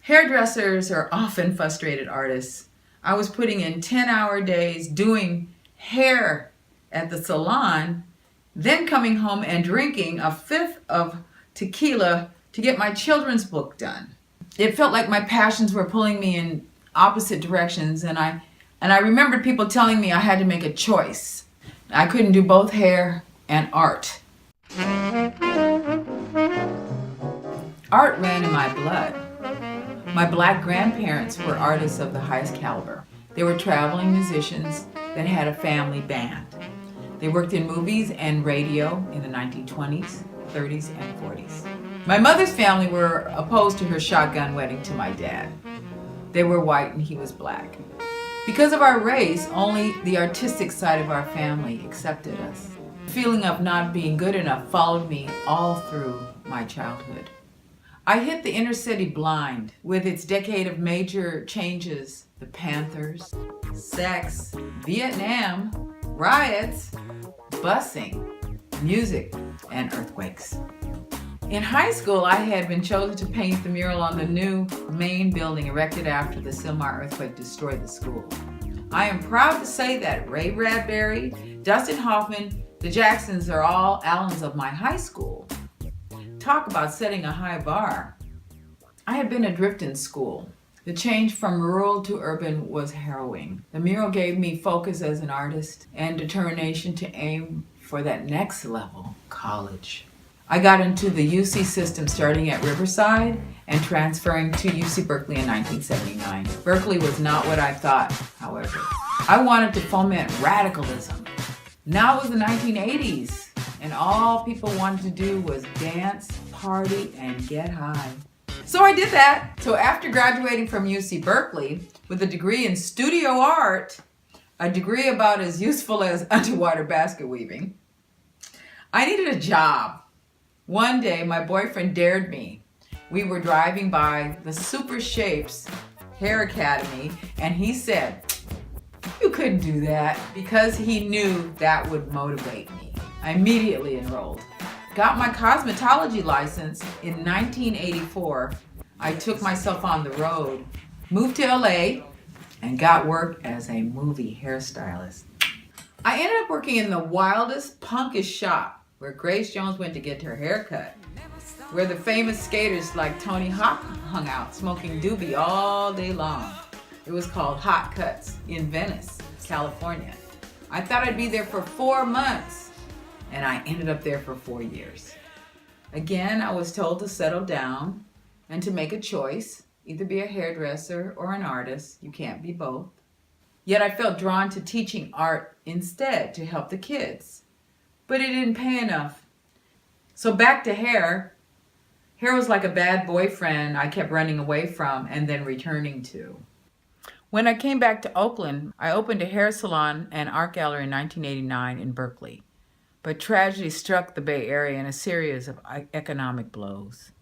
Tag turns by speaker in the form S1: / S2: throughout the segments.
S1: Hairdressers are often frustrated artists. I was putting in 10-hour days doing hair at the salon, then coming home and drinking a fifth of tequila to get my children's book done. It felt like my passions were pulling me in opposite directions, and I remembered people telling me I had to make a choice. I couldn't do both hair and art. Art ran in my blood. My Black grandparents were artists of the highest caliber. They were traveling musicians that had a family band. They worked in movies and radio in the 1920s, 30s, and 40s. My mother's family were opposed to her shotgun wedding to my dad. They were white and he was black. Because of our race, only the artistic side of our family accepted us. The feeling of not being good enough followed me all through my childhood. I hit the inner city blind with its decade of major changes: the Panthers, sex, Vietnam, riots, busing, music, and earthquakes. In high school, I had been chosen to paint the mural on the new main building erected after the Sylmar earthquake destroyed the school. I am proud to say that Ray Bradbury, Dustin Hoffman, the Jacksons are all Allens of my high school. Talk about setting a high bar. I had been adrift in school. The change from rural to urban was harrowing. The mural gave me focus as an artist and determination to aim for that next level, college. I got into the UC system starting at Riverside and transferring to UC Berkeley in 1979. Berkeley was not what I thought, however. I wanted to foment radicalism. Now it was the 1980s, and all people wanted to do was dance, party, and get high. So I did that. So after graduating from UC Berkeley with a degree in studio art, a degree about as useful as underwater basket weaving, I needed a job. One day, my boyfriend dared me. We were driving by the Super Shapes Hair Academy, and he said, "You couldn't do that," because he knew that would motivate me. I immediately enrolled. Got my cosmetology license in 1984. I took myself on the road, moved to LA, and got work as a movie hairstylist. I ended up working in the wildest, punkish shop where Grace Jones went to get her hair cut, where the famous skaters like Tony Hawk hung out smoking doobie all day long. It was called Hot Cuts in Venice, California. I thought I'd be there for 4 months, and I ended up there for 4 years. Again, I was told to settle down and to make a choice, either be a hairdresser or an artist. You can't be both. Yet I felt drawn to teaching art instead to help the kids. But it didn't pay enough. So back to hair. Hair was like a bad boyfriend I kept running away from and then returning to. When I came back to Oakland, I opened a hair salon and art gallery in 1989 in Berkeley. But tragedy struck the Bay Area in a series of economic blows.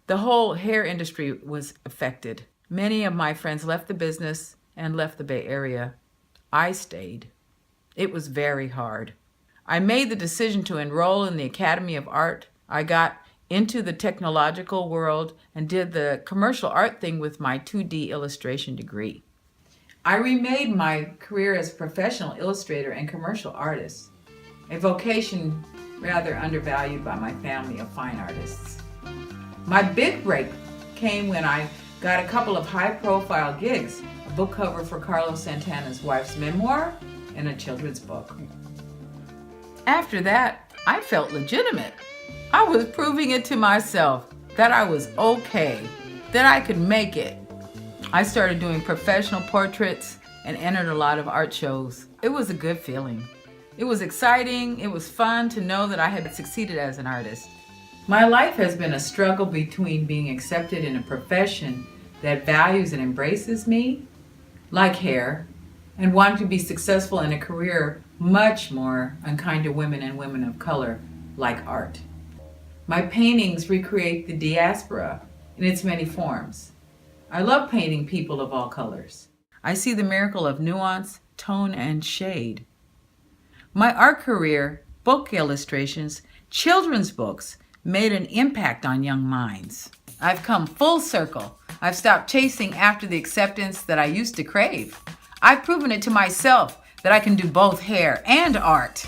S1: The whole hair industry was affected. Many of my friends left the business and left the Bay Area. I stayed. It was very hard. I made the decision to enroll in the Academy of Art. I got into the technological world and did the commercial art thing with my 2D illustration degree. I remade my career as a professional illustrator and commercial artist, a vocation rather undervalued by my family of fine artists. My big break came when I got a couple of high-profile gigs, a book cover for Carlos Santana's wife's memoir and a children's book. After that, I felt legitimate. I was proving it to myself that I was okay, that I could make it. I started doing professional portraits and entered a lot of art shows. It was a good feeling. It was exciting. It was fun to know that I had succeeded as an artist. My life has been a struggle between being accepted in a profession that values and embraces me, like hair, and wanting to be successful in a career much more unkind to women and women of color, like art. My paintings recreate the diaspora in its many forms. I love painting people of all colors. I see the miracle of nuance, tone, and shade. My art career, book illustrations, children's books made an impact on young minds. I've come full circle. I've stopped chasing after the acceptance that I used to crave. I've proven it to myself that I can do both hair and art.